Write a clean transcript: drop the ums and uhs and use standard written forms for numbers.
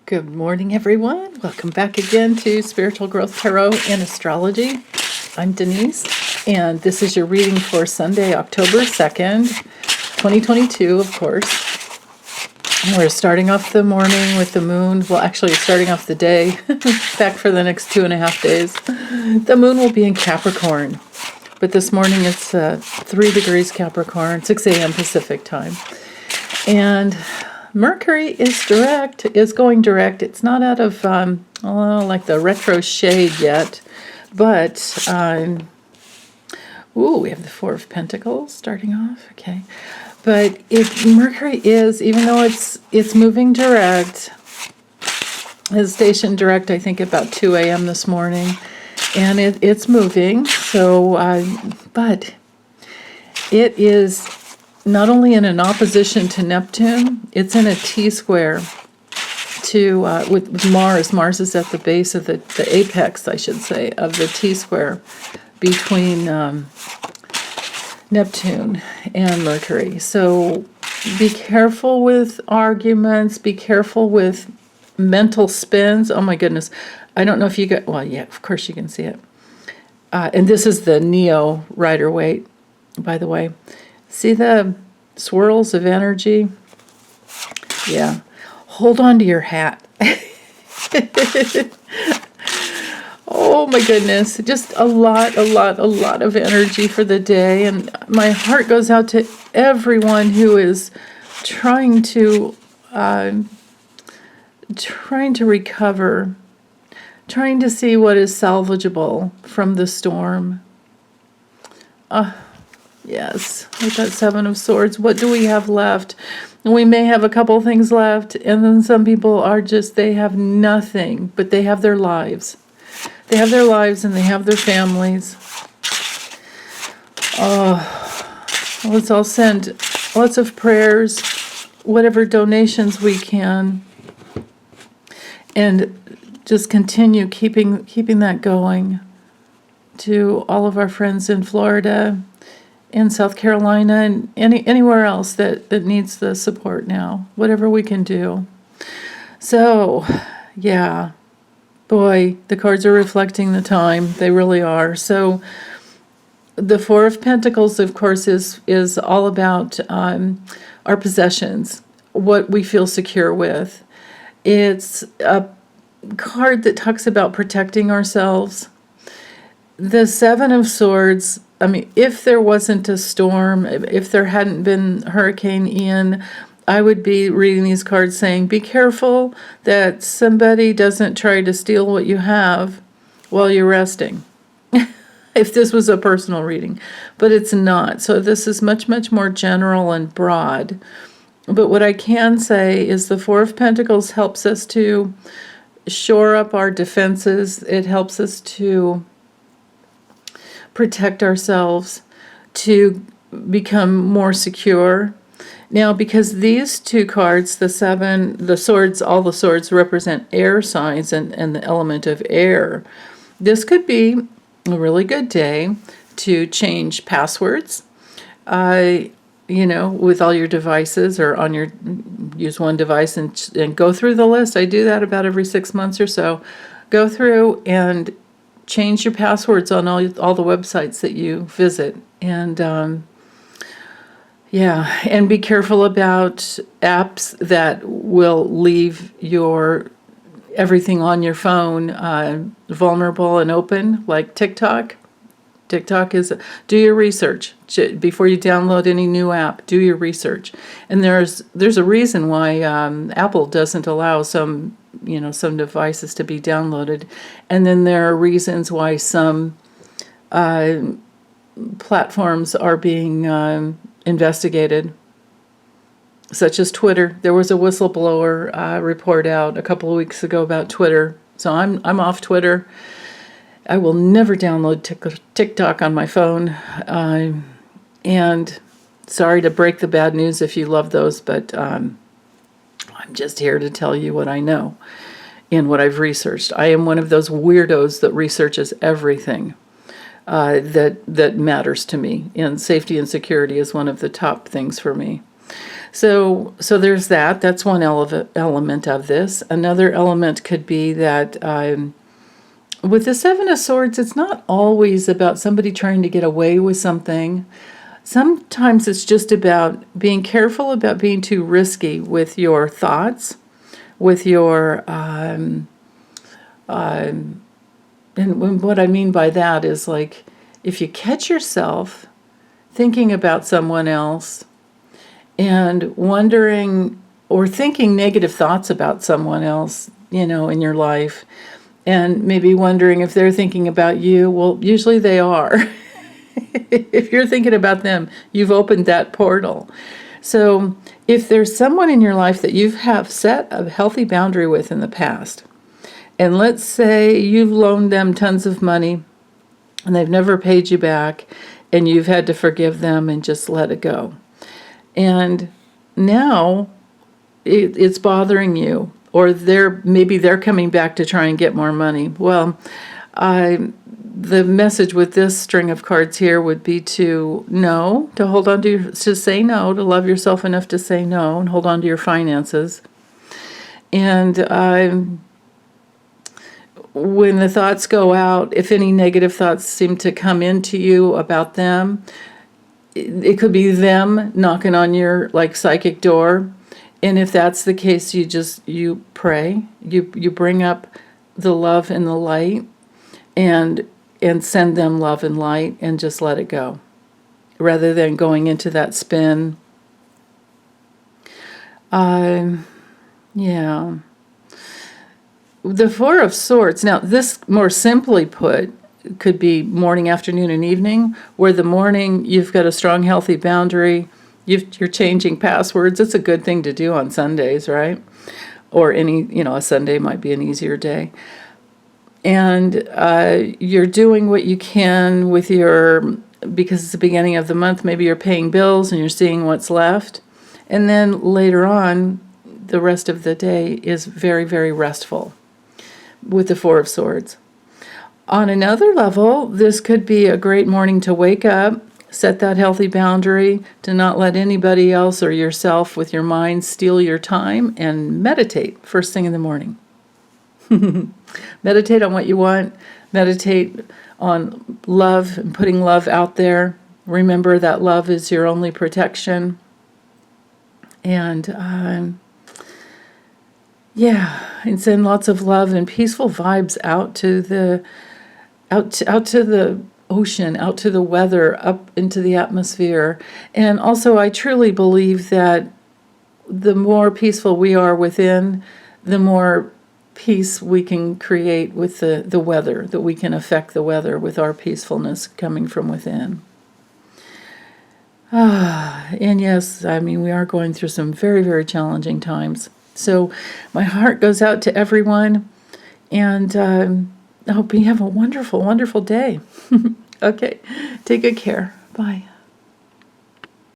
Good morning, everyone. Welcome back again to Spiritual Growth Tarot and Astrology. I'm Denise, and this is your reading for Sunday, October 2nd, 2022, of course. We're starting off the morning with the moon. Well, actually, starting off the day, back for the next 2.5 days. The moon will be in Capricorn, but this morning it's 3 degrees Capricorn, 6 a.m. Pacific time. And Mercury is going direct. It's not out of, like the retro shade yet, but, we have the Four of Pentacles starting off, okay. But Mercury is, even though it's moving direct, it's stationed direct, I think, about 2 a.m. this morning, and it's moving, so, but it is not only in an opposition to Neptune, it's in a T-square to with Mars. Mars is at the base of the apex, I should say, of the T-square between Neptune and Mercury. So be careful with arguments. Be careful with mental spins. Oh my goodness. I don't know if you got, well, yeah, of course you can see it. And this is the Neo Rider-Waite, by the way. See the swirls of energy? Yeah. Hold on to your hat. Oh my goodness. Just a lot of energy for the day. And my heart goes out to everyone who is trying to recover, trying to see what is salvageable from the storm. Yes, with that Seven of Swords, what do we have left? And we may have a couple things left, and then some people are just, they have nothing, but they have their lives. They have their lives and they have their families. Let's all send lots of prayers, whatever donations we can, and just continue keeping that going to all of our friends in Florida, in South Carolina, and anywhere else that needs the support now, whatever we can do. So, yeah, boy, the cards are reflecting the time. They really are. So the Four of Pentacles, of course, is all about our possessions, what we feel secure with. It's a card that talks about protecting ourselves. The Seven of Swords, I mean, if there wasn't a storm, if there hadn't been Hurricane Ian, I would be reading these cards saying, be careful that somebody doesn't try to steal what you have while you're resting. If this was a personal reading, but it's not. So this is much more general and broad. But what I can say is the Four of Pentacles helps us to shore up our defenses. It helps us to protect ourselves, to become more secure. Now, because these two cards, the swords, all the swords represent air signs and the element of air, this could be a really good day to change passwords, with all your devices, or use one device and go through the list. I do that about every 6 months or so. Go through and change your passwords on all the websites that you visit, and and be careful about apps that will leave your everything on your phone vulnerable and open, like TikTok. TikTok is, do your research before you download any new app. Do your research, and there's a reason why Apple doesn't allow some devices to be downloaded, and then there are reasons why some platforms are being investigated, such as Twitter. There was a whistleblower report out a couple of weeks ago about Twitter, so I'm off Twitter. I will never download TikTok on my phone, and sorry to break the bad news if you love those, but I'm just here to tell you what I know and what I've researched. I am one of those weirdos that researches everything that matters to me, and safety and security is one of the top things for me. So there's that. That's one element of this. Another element could be that with the Seven of Swords, it's not always about somebody trying to get away with something. Sometimes it's just about being careful about being too risky with your thoughts, with your, and what I mean by that is like, if you catch yourself thinking about someone else and wondering or thinking negative thoughts about someone else, in your life, and maybe wondering if they're thinking about you, well, usually they are. If you're thinking about them, you've opened that portal. So if there's someone in your life that you have set a healthy boundary with in the past, and let's say you've loaned them tons of money and they've never paid you back, and you've had to forgive them and just let it go. And now it's bothering you, or maybe they're coming back to try and get more money. Well, the message with this string of cards here would be to hold on to say no, to love yourself enough to say no and hold on to your finances. And when the thoughts go out, if any negative thoughts seem to come into you about them, it could be them knocking on your psychic door. And if that's the case, you pray, you bring up the love and the light, and send them love and light, and just let it go, rather than going into that spin. Yeah. The Four of Swords. Now, this, more simply put, could be morning, afternoon, and evening, where the morning you've got a strong, healthy boundary. You're changing passwords. It's a good thing to do on Sundays, right? Or a Sunday might be an easier day. And you're doing what you can with because it's the beginning of the month, maybe you're paying bills and you're seeing what's left. And then later on, the rest of the day is very, very restful with the Four of Swords. On another level, this could be a great morning to wake up, set that healthy boundary, to not let anybody else or yourself with your mind steal your time, and meditate first thing in the morning. Meditate on what you want. Meditate on love and putting love out there. Remember that love is your only protection. And and send lots of love and peaceful vibes out to the ocean, out to the weather, up into the atmosphere. And also, I truly believe that the more peaceful we are within, the more peace we can create with the weather, that we can affect the weather with our peacefulness coming from within. And yes, we are going through some very, very challenging times. So my heart goes out to everyone, and I hope you have a wonderful, wonderful day. Okay, take good care. Bye.